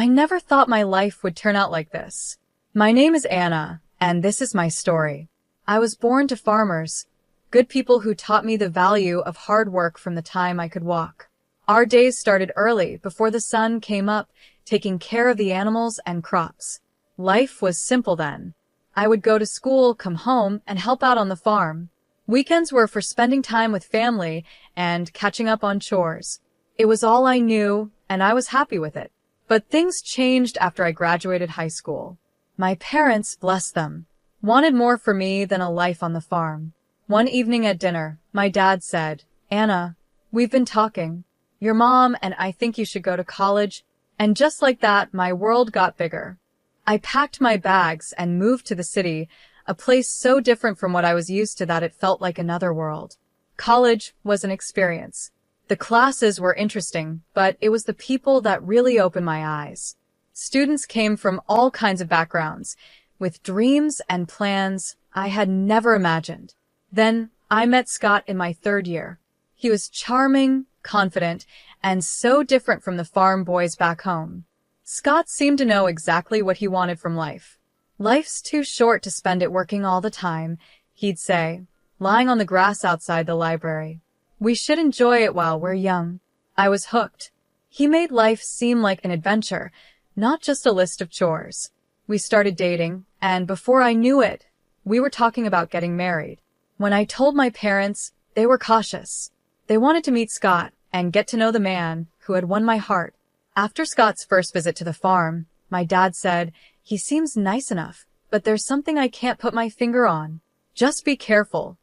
I never thought my life would turn out like this. My name is Anna, and this is my story. I was born to farmers, good people who taught me the value of hard work from the time I could walk. Our days started early, before the sun came up, taking care of the animals and crops. Life was simple then. I would go to school, come home, and help out on the farm. Weekends were for spending time with family and catching up on chores. It was all I knew, and I was happy with it. But things changed after I graduated high school. My parents, bless them, wanted more for me than a life on the farm. One evening at dinner, my dad said, "Anna, we've been talking. Your mom and I think you should go to college." And just like that, my world got bigger. I packed my bags and moved to the city, a place so different from what I was used to that it felt like another world. College was an experience. The classes were interesting, but it was the people that really opened my eyes. Students came from all kinds of backgrounds, with dreams and plans I had never imagined. Then I met Scott in my third year. He was charming, confident, and so different from the farm boys back home. Scott seemed to know exactly what he wanted from life. "Life's too short to spend it working all the time," he'd say, lying on the grass outside the library. "We should enjoy it while we're young." I was hooked. He made life seem like an adventure, not just a list of chores. We started dating, and before I knew it, we were talking about getting married. When I told my parents, they were cautious. They wanted to meet Scott and get to know the man who had won my heart. After Scott's first visit to the farm, my dad said, "He seems nice enough, but there's something I can't put my finger on. Just be careful,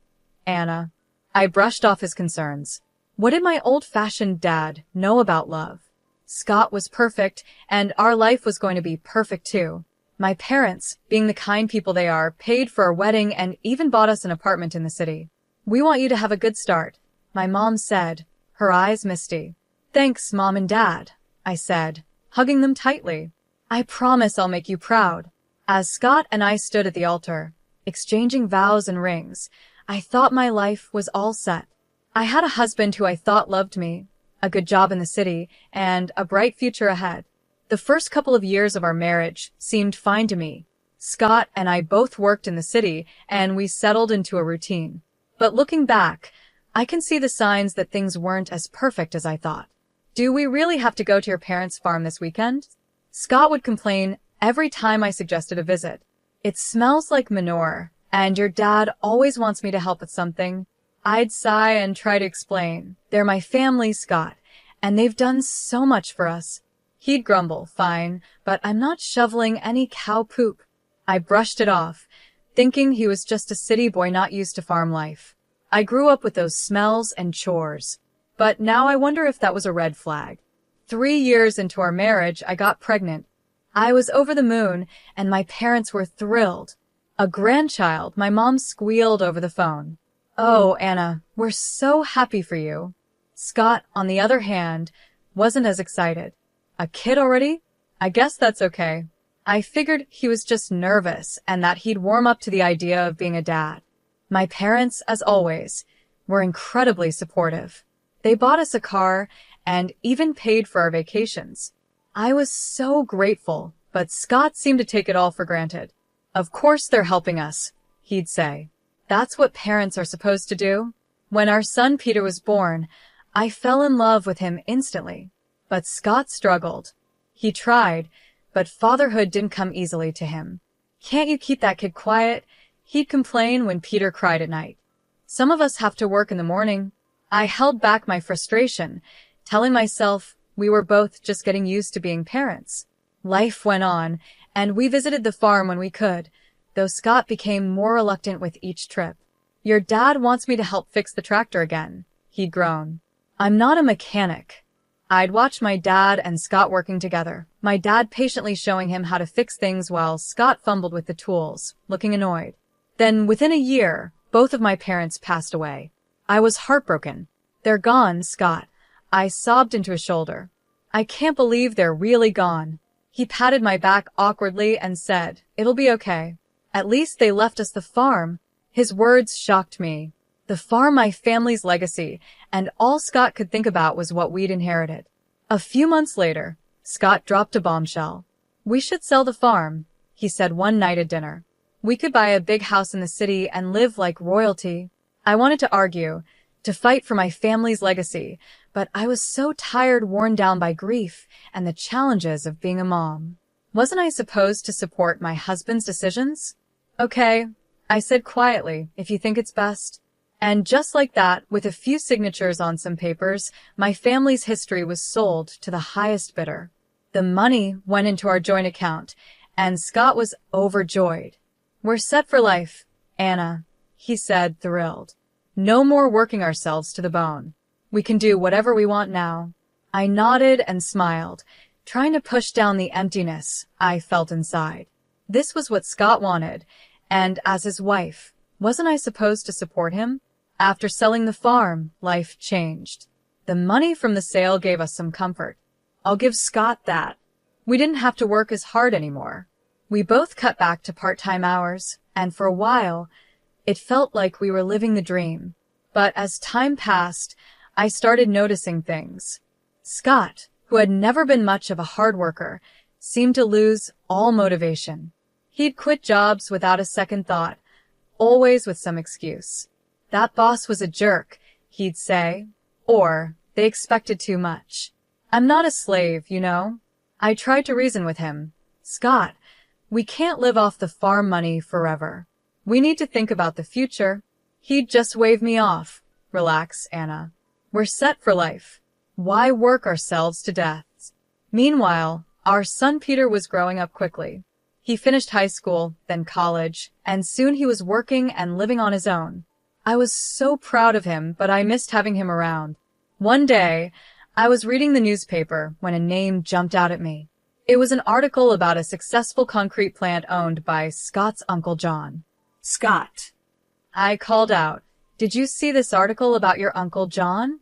Anna." I brushed off his concerns. What did my old-fashioned dad know about love? Scott was perfect, and our life was going to be perfect too. My parents, being the kind people they are, paid for our wedding and even bought us an apartment in the city. "We want you to have a good start," my mom said, her eyes misty. "Thanks, Mom and Dad," I said, hugging them tightly. "I promise I'll make you proud." As Scott and I stood at the altar, exchanging vows and rings, I thought my life was all set. I had a husband who I thought loved me, a good job in the city, and a bright future ahead. The first couple of years of our marriage seemed fine to me. Scott and I both worked in the city, and we settled into a routine. But looking back, I can see the signs that things weren't as perfect as I thought. "Do we really have to go to your parents' farm this weekend?" Scott would complain every time I suggested a visit. "It smells like manure, and your dad always wants me to help with something." I'd sigh and try to explain. "They're my family, Scott, and they've done so much for us." He'd grumble, "Fine, but I'm not shoveling any cow poop." I brushed it off, thinking he was just a city boy not used to farm life. I grew up with those smells and chores. But now I wonder if that was a red flag. 3 years into our marriage, I got pregnant. I was over the moon, and my parents were thrilled. A grandchild, my mom squealed over the phone. "Oh, Anna, we're so happy for you." Scott, on the other hand, wasn't as excited. "A kid already? I guess that's okay." I figured he was just nervous and that he'd warm up to the idea of being a dad. My parents, as always, were incredibly supportive. They bought us a car and even paid for our vacations. I was so grateful, but Scott seemed to take it all for granted. "Of course they're helping us," he'd say. "That's what parents are supposed to do." When our son Peter was born, I fell in love with him instantly. But Scott struggled. He tried, but fatherhood didn't come easily to him. "Can't you keep that kid quiet?" he'd complain when Peter cried at night. "Some of us have to work in the morning." I held back my frustration, telling myself we were both just getting used to being parents. Life went on, and we visited the farm when we could, though Scott became more reluctant with each trip. "Your dad wants me to help fix the tractor again," he'd groan. "I'm not a mechanic." I'd watch my dad and Scott working together, my dad patiently showing him how to fix things while Scott fumbled with the tools, looking annoyed. Then, within a year, both of my parents passed away. I was heartbroken. "They're gone, Scott." I sobbed into his shoulder. "I can't believe they're really gone." He patted my back awkwardly and said, "It'll be okay. At least they left us the farm." His words shocked me. The farm, my family's legacy, and all Scott could think about was what we'd inherited. A few months later, Scott dropped a bombshell. We should sell the farm, he said one night at dinner. We could buy a big house in the city and live like royalty. I wanted to argue, to fight for my family's legacy, but I was so tired, worn down by grief and the challenges of being a mom. Wasn't I supposed to support my husband's decisions? Okay, I said quietly, if you think it's best. And just like that, with a few signatures on some papers, my family's history was sold to the highest bidder. The money went into our joint account, and Scott was overjoyed. We're set for life, Anna, he said, thrilled. No more working ourselves to the bone. We can do whatever we want now. I nodded and smiled, trying to push down the emptiness I felt inside. This was what Scott wanted, and as his wife, wasn't I supposed to support him? After selling the farm, life changed. The money from the sale gave us some comfort. I'll give Scott that. We didn't have to work as hard anymore. We both cut back to part-time hours, and for a while, it felt like we were living the dream. But as time passed, I started noticing things. Scott, who had never been much of a hard worker, seemed to lose all motivation. He'd quit jobs without a second thought, always with some excuse. That boss was a jerk, he'd say, or they expected too much. I'm not a slave, you know. I tried to reason with him. Scott, we can't live off the farm money forever. We need to think about the future. He'd just wave me off. Relax, Anna. We're set for life. Why work ourselves to death? Meanwhile, our son Peter was growing up quickly. He finished high school, then college, and soon he was working and living on his own. I was so proud of him, but I missed having him around. One day, I was reading the newspaper when a name jumped out at me. It was an article about a successful concrete plant owned by Scott's Uncle John. Scott. I called out, "Did you see this article about your Uncle John?"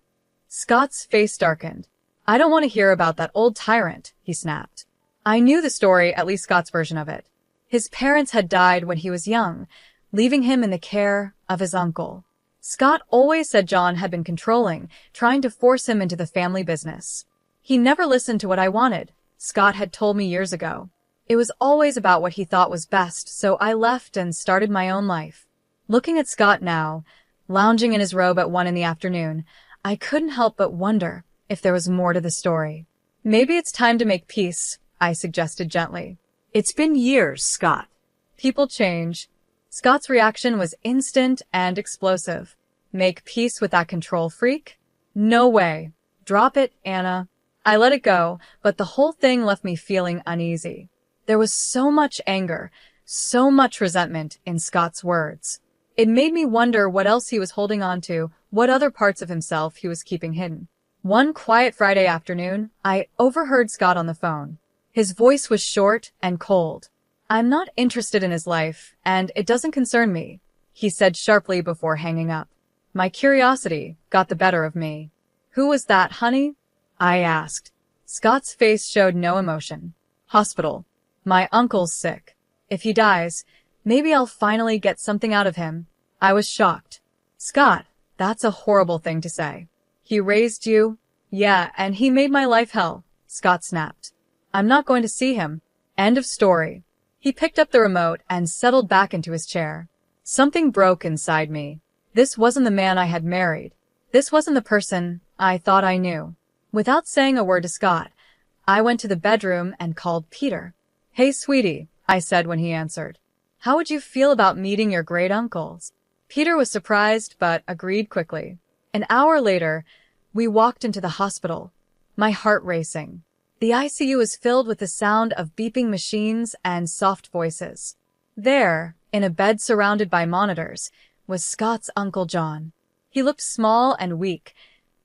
Scott's face darkened. "I don't want to hear about that old tyrant," he snapped. I knew the story, at least Scott's version of it. His parents had died when he was young, leaving him in the care of his uncle. Scott always said John had been controlling, trying to force him into the family business. He never listened to what I wanted, Scott had told me years ago. It was always about what he thought was best, so I left and started my own life. Looking at Scott now, lounging in his robe at 1 p.m, I couldn't help but wonder if there was more to the story. Maybe it's time to make peace, I suggested gently. It's been years, Scott. People change. Scott's reaction was instant and explosive. Make peace with that control freak? No way. Drop it, Anna. I let it go, but the whole thing left me feeling uneasy. There was so much anger, so much resentment in Scott's words. It made me wonder what else he was holding on to, what other parts of himself he was keeping hidden. One quiet Friday afternoon, I overheard Scott on the phone. His voice was short and cold. "I'm not interested in his life, and it doesn't concern me," he said sharply before hanging up. My curiosity got the better of me. "Who was that, honey?" I asked. Scott's face showed no emotion. "Hospital. My uncle's sick. If he dies, maybe I'll finally get something out of him." I was shocked. "Scott, that's a horrible thing to say." "He raised you?" "Yeah, and he made my life hell," Scott snapped. "I'm not going to see him. End of story." He picked up the remote and settled back into his chair. Something broke inside me. This wasn't the man I had married. This wasn't the person I thought I knew. Without saying a word to Scott, I went to the bedroom and called Peter. "Hey, sweetie," I said when he answered. "How would you feel about meeting your great uncles?" Peter was surprised, but agreed quickly. An hour later, we walked into the hospital, my heart racing. The ICU was filled with the sound of beeping machines and soft voices. There, in a bed surrounded by monitors, was Scott's Uncle John. He looked small and weak,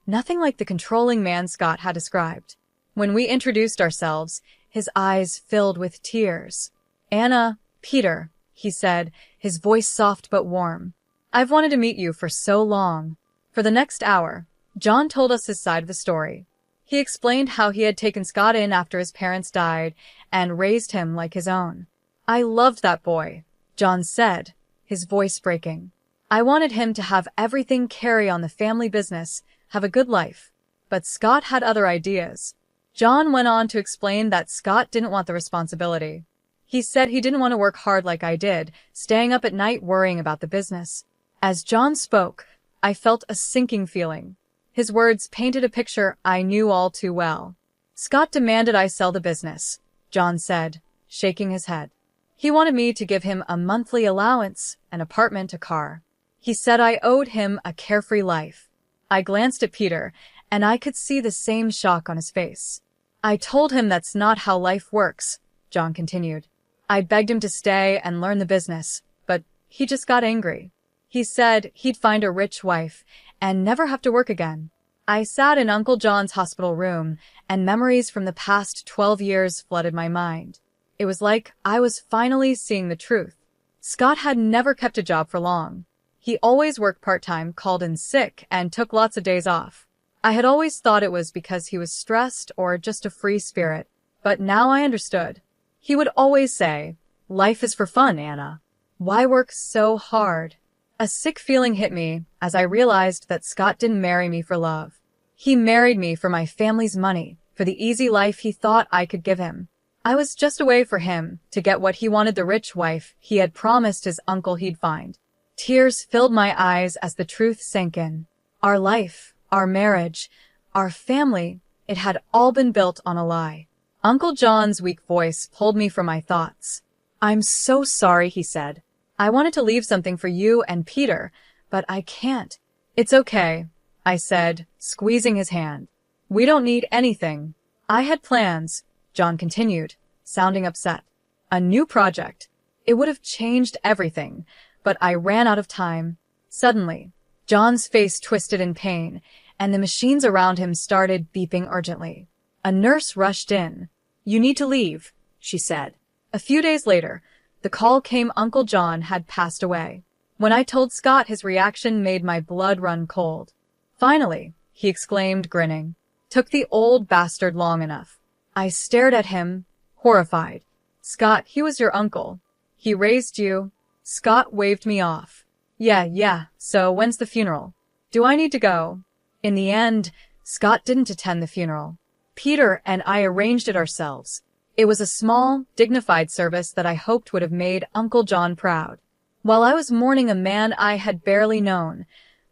nothing like the controlling man Scott had described. When we introduced ourselves, his eyes filled with tears. "Anna, Peter," he said, his voice soft but warm. "I've wanted to meet you for so long." For the next hour, John told us his side of the story. He explained how he had taken Scott in after his parents died and raised him like his own. "I loved that boy," John said, his voice breaking. "I wanted him to have everything, carry on the family business, have a good life. But Scott had other ideas. John went on to explain that Scott didn't want the responsibility. He said he didn't want to work hard like I did, staying up at night worrying about the business. As John spoke, I felt a sinking feeling. His words painted a picture I knew all too well. Scott demanded I sell the business, John said, shaking his head. He wanted me to give him a monthly allowance, an apartment, a car. He said I owed him a carefree life. I glanced at Peter, and I could see the same shock on his face. I told him that's not how life works, John continued. I begged him to stay and learn the business, but he just got angry. He said he'd find a rich wife and never have to work again. I sat in Uncle John's hospital room, and memories from the past 12 years flooded my mind. It was like I was finally seeing the truth. Scott had never kept a job for long. He always worked part-time, called in sick, and took lots of days off. I had always thought it was because he was stressed or just a free spirit, but now I understood. He would always say, "Life is for fun, Anna. Why work so hard?" A sick feeling hit me as I realized that Scott didn't marry me for love. He married me for my family's money, for the easy life he thought I could give him. I was just a way for him to get what he wanted, the rich wife he had promised his uncle he'd find. Tears filled my eyes as the truth sank in. Our life, our marriage, our family, it had all been built on a lie. Uncle John's weak voice pulled me from my thoughts. "I'm so sorry," he said. "I wanted to leave something for you and Peter, but I can't." "It's okay," I said, squeezing his hand. "We don't need anything." "I had plans," John continued, sounding upset. "A new project. It would have changed everything, but I ran out of time." Suddenly, John's face twisted in pain, and the machines around him started beeping urgently. A nurse rushed in. "You need to leave," she said. A few days later, the call came. Uncle John had passed away. When I told Scott, his reaction made my blood run cold. "Finally," he exclaimed, grinning. "Took the old bastard long enough." I stared at him, horrified. "Scott, he was your uncle. He raised you." Scott waved me off. Yeah, so when's the funeral? Do I need to go?" In the end, Scott didn't attend the funeral. Peter and I arranged it ourselves. It was a small, dignified service that I hoped would have made Uncle John proud. While I was mourning a man I had barely known,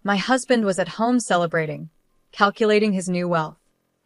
my husband was at home celebrating, calculating his new wealth.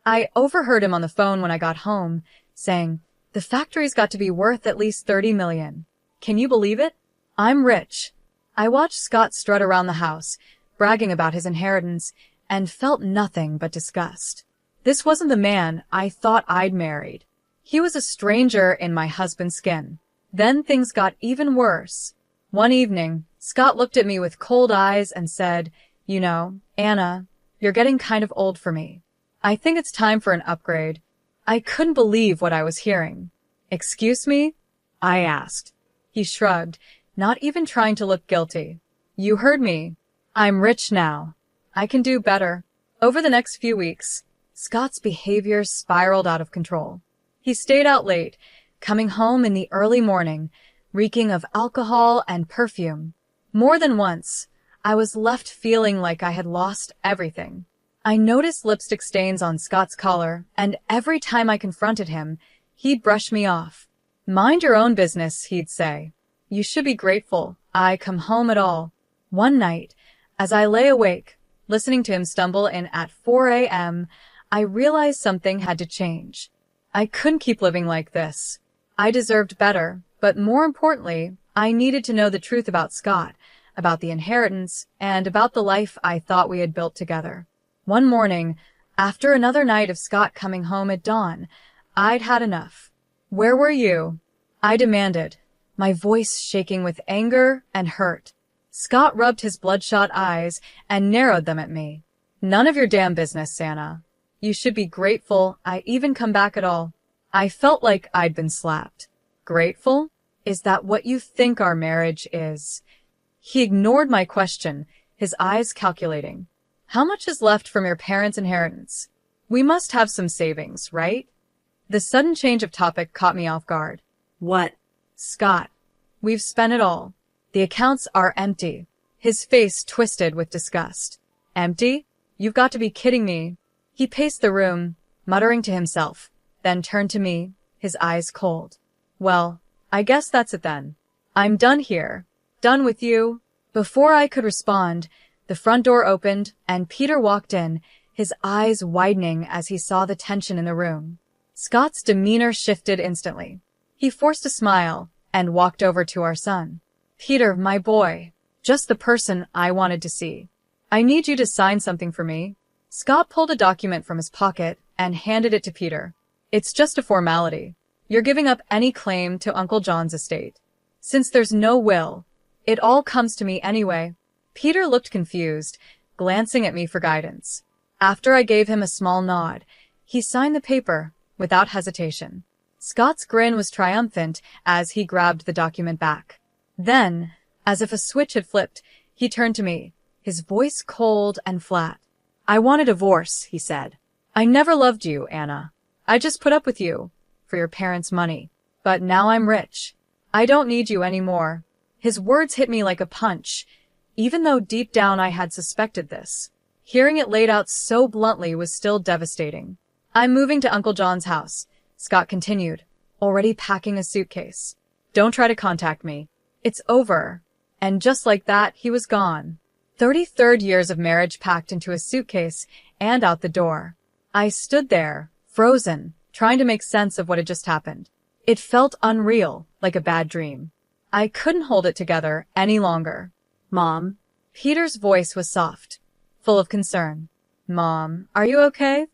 I overheard him on the phone when I got home, saying, "The factory's got to be worth at least 30 million. Can you believe it? I'm rich." I watched Scott strut around the house, bragging about his inheritance, and felt nothing but disgust. This wasn't the man I thought I'd married. He was a stranger in my husband's skin. Then things got even worse. One evening, Scott looked at me with cold eyes and said, "You know, Anna, you're getting kind of old for me. I think it's time for an upgrade." I couldn't believe what I was hearing. "Excuse me?" I asked. He shrugged, not even trying to look guilty. "You heard me. I'm rich now. I can do better." Over the next few weeks, Scott's behavior spiraled out of control. He stayed out late, coming home in the early morning, reeking of alcohol and perfume. More than once, I was left feeling like I had lost everything. I noticed lipstick stains on Scott's collar, and every time I confronted him, he'd brush me off. "Mind your own business," he'd say. "You should be grateful I come home at all." One night, as I lay awake, listening to him stumble in at 4 a.m., I realized something had to change. I couldn't keep living like this. I deserved better, but more importantly, I needed to know the truth about Scott, about the inheritance, and about the life I thought we had built together. One morning, after another night of Scott coming home at dawn, I'd had enough. "Where were you?" I demanded, my voice shaking with anger and hurt. Scott rubbed his bloodshot eyes and narrowed them at me. "None of your damn business, Anna. You should be grateful I even come back at all." I felt like I'd been slapped. "Grateful? Is that what you think our marriage is?" He ignored my question, his eyes calculating. "How much is left from your parents' inheritance? We must have some savings, right?" The sudden change of topic caught me off guard. "What?" "Scott, we've spent it all. The accounts are empty." His face twisted with disgust. "Empty? You've got to be kidding me." He paced the room, muttering to himself, then turned to me, his eyes cold. Well, I guess that's it then. I'm done here. Done with you. Before I could respond, the front door opened and Peter walked in, his eyes widening as he saw the tension in the room. Scott's demeanor shifted instantly. He forced a smile and walked over to our son. Peter, my boy, just the person I wanted to see. I need you to sign something for me. Scott pulled a document from his pocket and handed it to Peter. It's just a formality. You're giving up any claim to Uncle John's estate. Since there's no will, it all comes to me anyway. Peter looked confused, glancing at me for guidance. After I gave him a small nod, he signed the paper without hesitation. Scott's grin was triumphant as he grabbed the document back. Then, as if a switch had flipped, he turned to me, his voice cold and flat. I want a divorce, he said. I never loved you, Anna. I just put up with you for your parents' money. But now I'm rich. I don't need you anymore. His words hit me like a punch, even though deep down I had suspected this. Hearing it laid out so bluntly was still devastating. I'm moving to Uncle John's house, Scott continued, already packing a suitcase. Don't try to contact me. It's over. And just like that, he was gone. 33rd years of marriage packed into a suitcase and out the door. I stood there, frozen, trying to make sense of what had just happened. It felt unreal, like a bad dream. I couldn't hold it together any longer. Mom? Peter's voice was soft, full of concern. Mom, are you okay?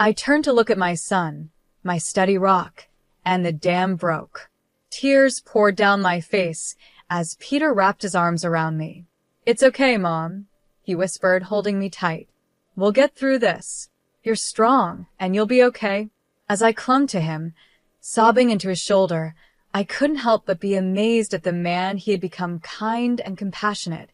I turned to look at my son, my steady rock, and the dam broke. Tears poured down my face as Peter wrapped his arms around me. It's okay, Mom, he whispered, holding me tight. We'll get through this. You're strong, and you'll be okay. As I clung to him, sobbing into his shoulder, I couldn't help but be amazed at the man he had become, kind and compassionate,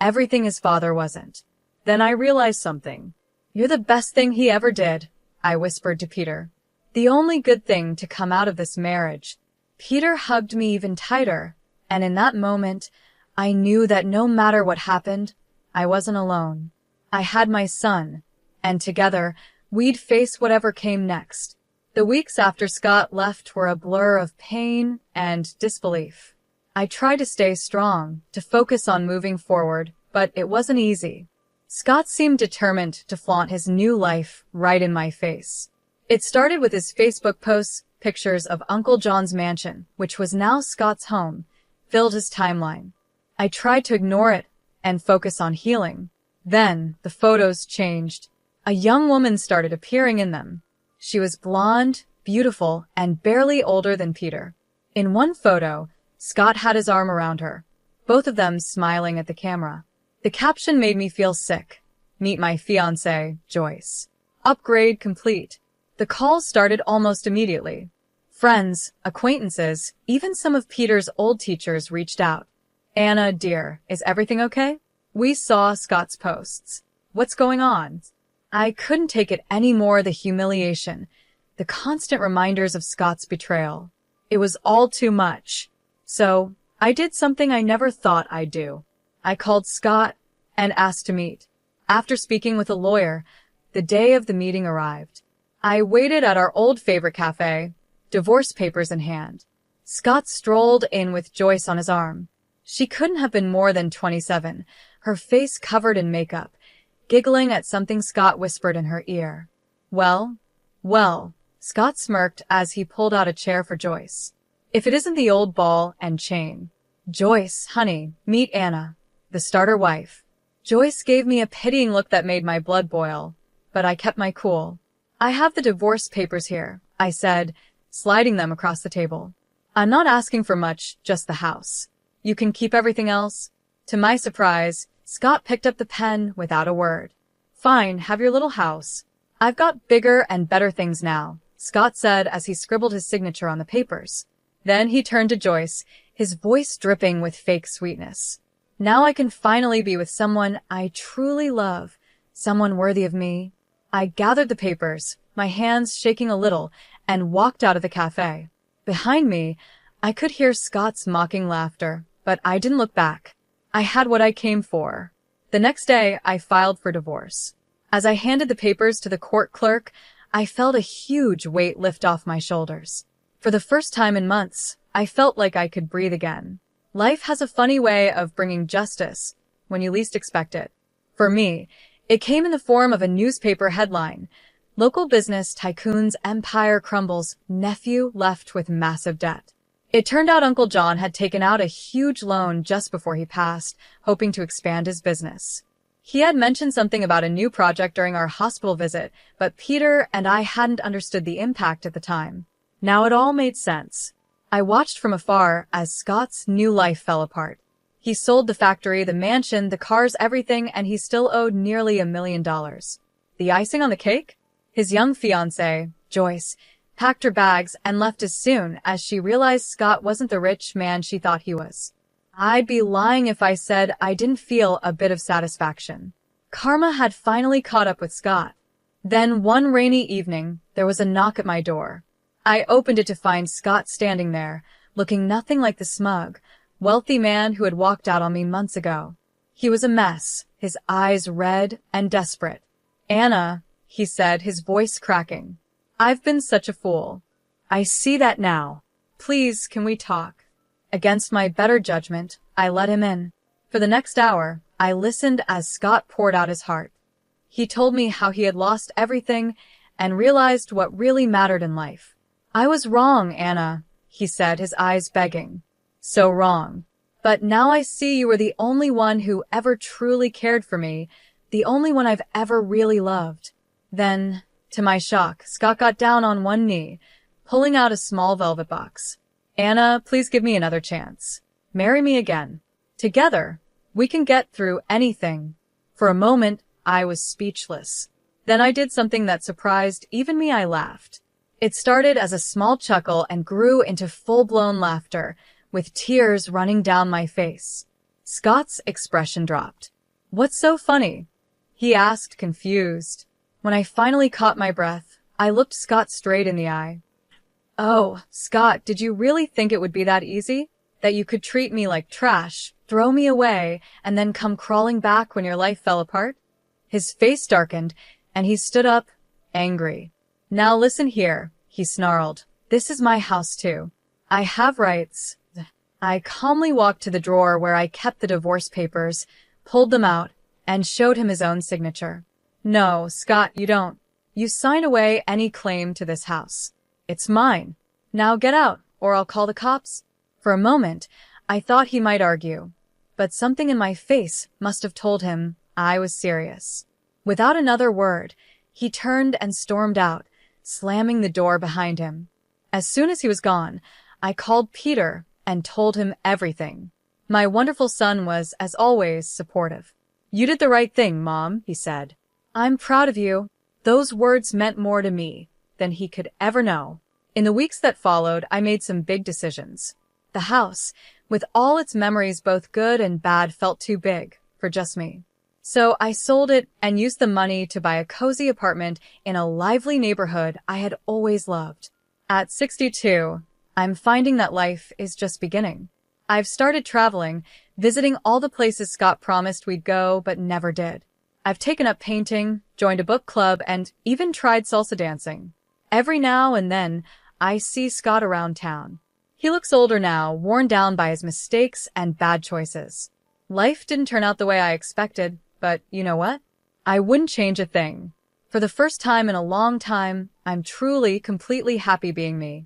everything his father wasn't. Then I realized something. You're the best thing he ever did, I whispered to Peter. The only good thing to come out of this marriage. Peter hugged me even tighter, and in that moment, I knew that no matter what happened, I wasn't alone. I had my son, and together, we'd face whatever came next. The weeks after Scott left were a blur of pain and disbelief. I tried to stay strong, to focus on moving forward, but it wasn't easy. Scott seemed determined to flaunt his new life right in my face. It started with his Facebook posts, pictures of Uncle John's mansion, which was now Scott's home, filled his timeline. I tried to ignore it and focus on healing. Then, the photos changed. A young woman started appearing in them. She was blonde, beautiful, and barely older than Peter. In one photo, Scott had his arm around her, both of them smiling at the camera. The caption made me feel sick. Meet my fiancée, Joyce. Upgrade complete. The calls started almost immediately. Friends, acquaintances, even some of Peter's old teachers reached out. Anna, dear, is everything okay? We saw Scott's posts. What's going on? I couldn't take it anymore, the humiliation, the constant reminders of Scott's betrayal. It was all too much. So, I did something I never thought I'd do. I called Scott and asked to meet. After speaking with a lawyer, the day of the meeting arrived. I waited at our old favorite cafe, divorce papers in hand. Scott strolled in with Joyce on his arm. She couldn't have been more than 27, her face covered in makeup, giggling at something Scott whispered in her ear. Well, Scott smirked as he pulled out a chair for Joyce. If it isn't the old ball and chain. Joyce, honey, meet Anna, the starter wife. Joyce gave me a pitying look that made my blood boil, but I kept my cool. I have the divorce papers here, I said, sliding them across the table. I'm not asking for much, just the house. You can keep everything else. To my surprise, Scott picked up the pen without a word. Fine, have your little house. I've got bigger and better things now, Scott said as he scribbled his signature on the papers. Then he turned to Joyce, his voice dripping with fake sweetness. Now I can finally be with someone I truly love, someone worthy of me. I gathered the papers, my hands shaking a little, and walked out of the cafe. Behind me, I could hear Scott's mocking laughter, but I didn't look back. I had what I came for. The next day, I filed for divorce. As I handed the papers to the court clerk, I felt a huge weight lift off my shoulders. For the first time in months, I felt like I could breathe again. Life has a funny way of bringing justice when you least expect it. For me, it came in the form of a newspaper headline. Local business tycoon's empire crumbles, nephew left with massive debt. It turned out Uncle John had taken out a huge loan just before he passed, hoping to expand his business. He had mentioned something about a new project during our hospital visit, but Peter and I hadn't understood the impact at the time. Now it all made sense. I watched from afar as Scott's new life fell apart. He sold the factory, the mansion, the cars, everything, and he still owed nearly $1 million. The icing on the cake? His young fiancée, Joyce, packed her bags and left as soon as she realized Scott wasn't the rich man she thought he was. I'd be lying if I said I didn't feel a bit of satisfaction. Karma had finally caught up with Scott. Then one rainy evening, there was a knock at my door. I opened it to find Scott standing there, looking nothing like the smug, wealthy man who had walked out on me months ago. He was a mess, his eyes red and desperate. "Anna," he said, his voice cracking. "I've been such a fool. I see that now. Please, can we talk?" Against my better judgment, I let him in. For the next hour, I listened as Scott poured out his heart. He told me how he had lost everything and realized what really mattered in life. "I was wrong, Anna," he said, his eyes begging. "So wrong. But now I see you were the only one who ever truly cared for me, the only one I've ever really loved." Then, to my shock, Scott got down on one knee, pulling out a small velvet box. "Anna, please give me another chance. Marry me again. Together, we can get through anything." For a moment, I was speechless. Then I did something that surprised even me. I laughed. It started as a small chuckle and grew into full-blown laughter, with tears running down my face. Scott's expression dropped. "What's so funny?" he asked, confused. When I finally caught my breath, I looked Scott straight in the eye. "Oh, Scott, did you really think it would be that easy? That you could treat me like trash, throw me away, and then come crawling back when your life fell apart?" His face darkened, and he stood up, angry. "Now listen here," he snarled. "This is my house too. I have rights." I calmly walked to the drawer where I kept the divorce papers, pulled them out, and showed him his own signature. "No, Scott, you don't. You sign away any claim to this house. It's mine. Now get out, or I'll call the cops." For a moment, I thought he might argue, but something in my face must have told him I was serious. Without another word, he turned and stormed out, slamming the door behind him. As soon as he was gone, I called Peter and told him everything. My wonderful son was, as always, supportive. "You did the right thing, Mom," he said. "I'm proud of you." Those words meant more to me than he could ever know. In the weeks that followed, I made some big decisions. The house, with all its memories both good and bad, felt too big for just me. So I sold it and used the money to buy a cozy apartment in a lively neighborhood I had always loved. At 62, I'm finding that life is just beginning. I've started traveling, visiting all the places Scott promised we'd go but never did. I've taken up painting, joined a book club, and even tried salsa dancing. Every now and then, I see Scott around town. He looks older now, worn down by his mistakes and bad choices. Life didn't turn out the way I expected, but you know what? I wouldn't change a thing. For the first time in a long time, I'm truly, completely happy being me.